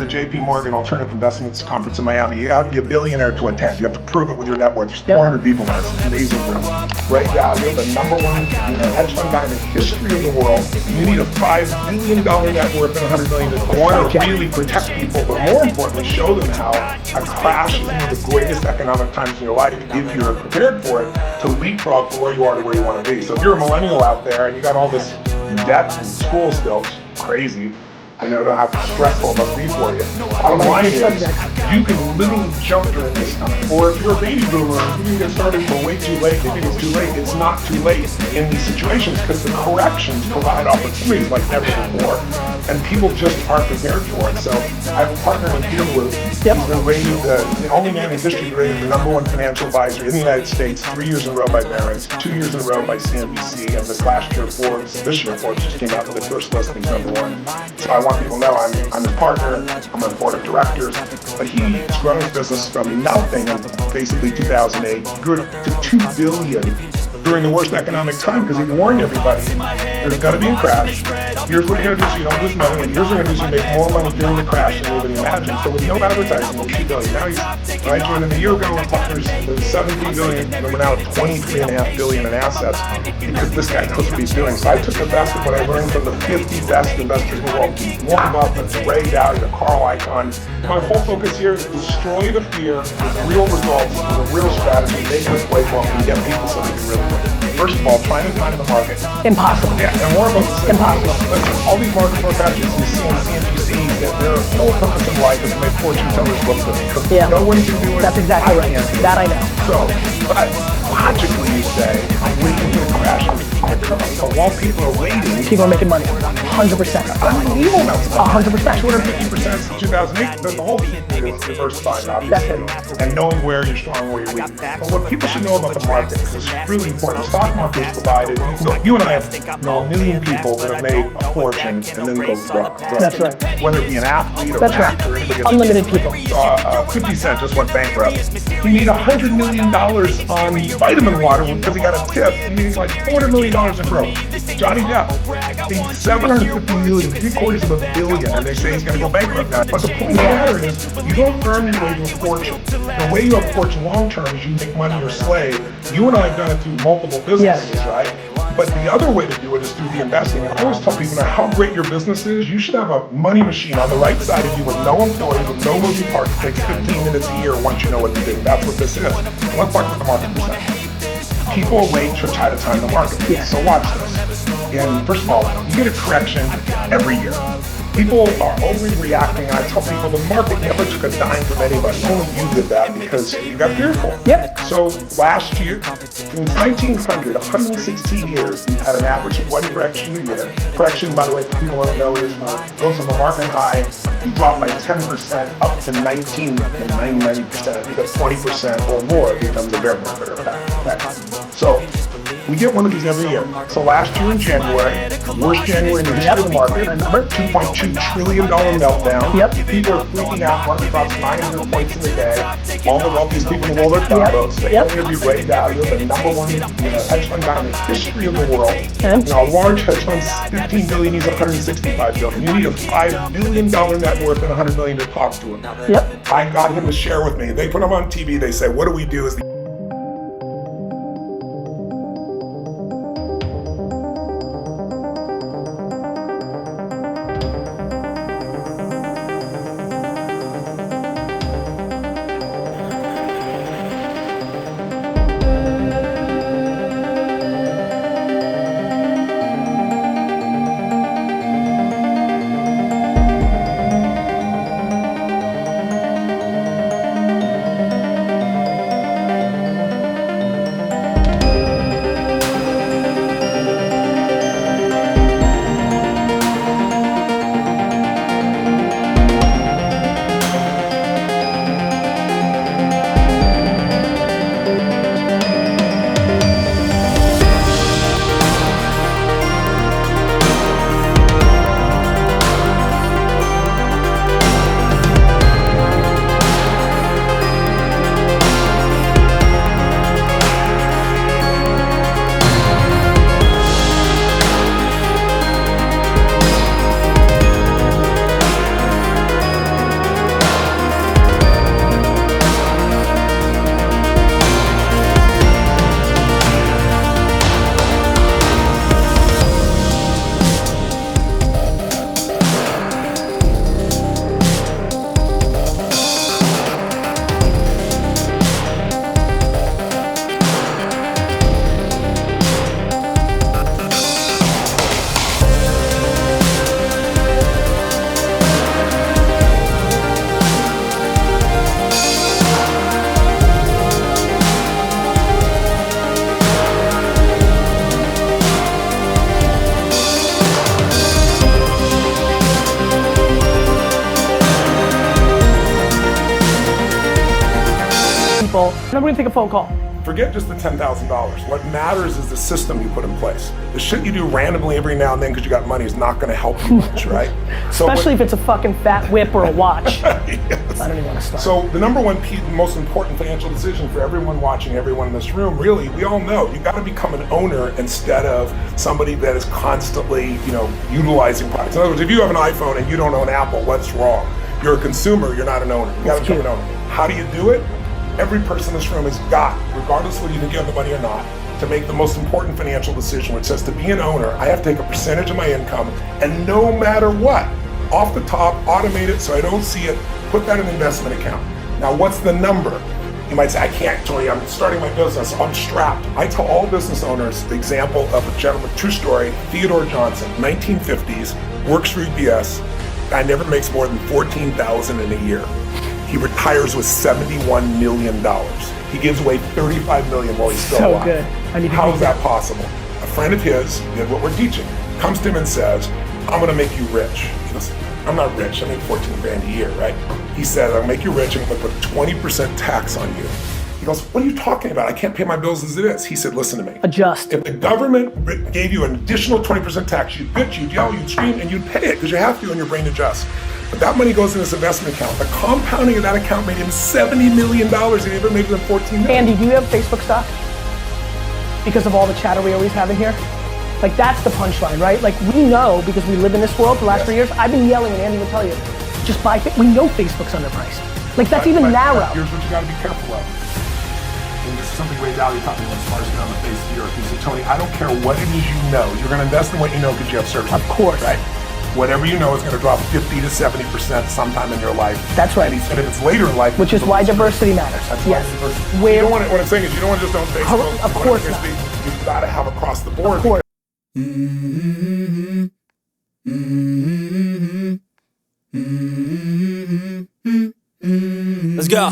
the JP Morgan Alternative Investments Conference in Miami. You have to be a billionaire to attend. You have to prove it with your net worth. There's 400 people there. It's an amazing group. Right now, you're the number one hedge fund guy in the history of the world. You need a $5 billion net worth and $100 million to want to really protect people, but more importantly, show them how a crash is one of the greatest economic times in your life, if you're prepared for it, to leapfrog from where you are to where you want to be. So if you're a millennial out there and you got all this debt in school still, it's crazy. I know how stressful it must be for you. Bottom line is, you can literally jump during this time. Or if you're a baby boomer, you can get started for way too late. They think it's too late. It's not too late in these situations because the corrections provide opportunities like never before. And people just aren't prepared for it. So I have a partner in here with, he's been rated the only man in history rated the number one financial advisor in the United States 3 years in a row by Barron's, 2 years in a row by CNBC, and this year Forbes just came out with the first listing number one. So I want people to know I'm his partner, I'm on the board of directors, but he's grown his business from nothing in basically 2008, grew to $2 billion during the worst economic time because he warned everybody, there's going to be a crash. Here's what you're going to do so you don't lose money, and here's what you're going to do so you make more money during the crash than anybody imagined. So with no advertising, we'll $2 billion. Now I joined him a year ago with partners with $17 billion, and we're now at $23.5 billion in assets because this guy knows what he's doing. So I took the best of what I learned from the 50 best investors in the world. Warren Buffett, Ray Dalio, Carl Icahn. My whole focus here is to destroy the fear with real results, with a real strategy, make this playbook, and get people so they can really win. First of all, trying to time the market. Impossible. Yeah, and more about this. Impossible. Listen, all these market forecasts you see on CNBC, that their whole purpose in life is to make fortune tellers look good. Because no one can do it. That's exactly right. That I know. So, but logically you say, I'm waiting for the crash. So while people are waiting, people are making money. 100%. Unbelievable amounts of money. 100%. 250% since 2008. The whole thing is diversified, obviously. And knowing where you're strong, where you're weak. But what people should know about the market is really important. The stock market is provided. You and I have known a million people that have made a fortune and then go broke. That's right. Whether it be an athlete or That's an right. actor. Unlimited people. 50 Cent just went bankrupt. He made $100 million on vitamin water because he got a tip. And he's like $400 million in growth. Johnny Depp, he's $750 million, $750 million, and they say he's going to go bankrupt now. But the point of the matter is, you don't earn your way to a fortune. The way you have a fortune long term is you make money your slave. You and I have done it through multiple businesses, right? But the other way to do it is through the investing. I always tell people now how great your business is. You should have a money machine on the right side of you with no employees, with no moving parts. It takes 15 minutes a year once you know what to do. That's what this is. Let's talk about the market for a second. People wait to try to time the market. So watch this. And first of all, you get a correction every year. People are overreacting. I tell people the market never took a dime from anybody. Only you did that because you got fearful. So last year, since 1900, 116 years, we've had an average of one correction a year. Correction, by the way, for people who don't know, is goes from a market high, you drop by 10% up to 19 and 99%, because 20% or more becomes a bear market or effect. So we get one of these every year. So last year in January, worst January in the history of the market, remember, $2.2 trillion meltdown. People are freaking out, market drops 900 points in a day. All the wealthiest people in the world are dumbbells. They interview Ray Dalio, the number one hedge fund guy in the history of the world. Now, large hedge funds, 15 billion, he's 165 billion. You need a $5 billion net worth and 100 million to talk to him. I got him to share with me. They put him on TV, they say, what do we do? Is the people. And I'm gonna take a phone call. Forget just the $10,000. What matters is the system you put in place. The shit you do randomly every now and then because you got money is not going to help you much, right? Especially if it's a fucking fat whip or a watch. Yes. I don't even want to start. So the number one most important financial decision for everyone watching, everyone in this room, really, we all know, you got to become an owner instead of somebody that is constantly, utilizing products. In other words, if you have an iPhone and you don't own Apple, what's wrong? You're a consumer, you're not an owner. You got to become an owner. How do you do it? Every person in this room has got, regardless of whether you think you have the money or not, to make the most important financial decision, which says to be an owner, I have to take a percentage of my income, and no matter what, off the top, automate it so I don't see it, put that in an investment account. Now, what's the number? You might say, I can't, Tony, I'm starting my business, I'm strapped. I tell all business owners the example of a gentleman, true story, Theodore Johnson, 1950s, works for UPS, guy never makes more than $14,000 in a year. He retires with $71 million. He gives away $35 million while he's still alive. Good. How is that possible? A friend of his did what we're teaching. Comes to him and says, I'm gonna make you rich. He goes, I'm not rich, I make 14 grand a year, right? He said, I'll make you rich and I'm gonna put 20% tax on you. He goes, what are you talking about? I can't pay my bills as it is. He said, listen to me. Adjust. If the government gave you an additional 20% tax, you'd bitch, you'd yell, you'd scream, and you'd pay it because you have to and your brain adjusts. But that money goes in this investment account. The compounding of that account made him $70 million and he never made them $14 million. Andy, do you have Facebook stock? Because of all the chatter we always have in here? Like, that's the punchline, right? Like, we know, because we live in this world for the last 3 years, I've been yelling, and Andy will tell you, just buy, we know Facebook's underpriced. Like, that's even narrow. Here's what you gotta be careful of. And this is something Ray Dalio taught me when smartest man on the face of the earth. He said, Tony, I don't care what it is you know. You're gonna invest in what you know because you have certainty. Of course. Right? Whatever you know is gonna drop 50 to 70% sometime in your life. That's right. And he said if it's later in life, which is why diversity matters. That's yes. why diversity. Where, you don't want it, what I'm saying is you don't want to just own Facebook. Of course not. You've got to have across the board. Of course. Let's go.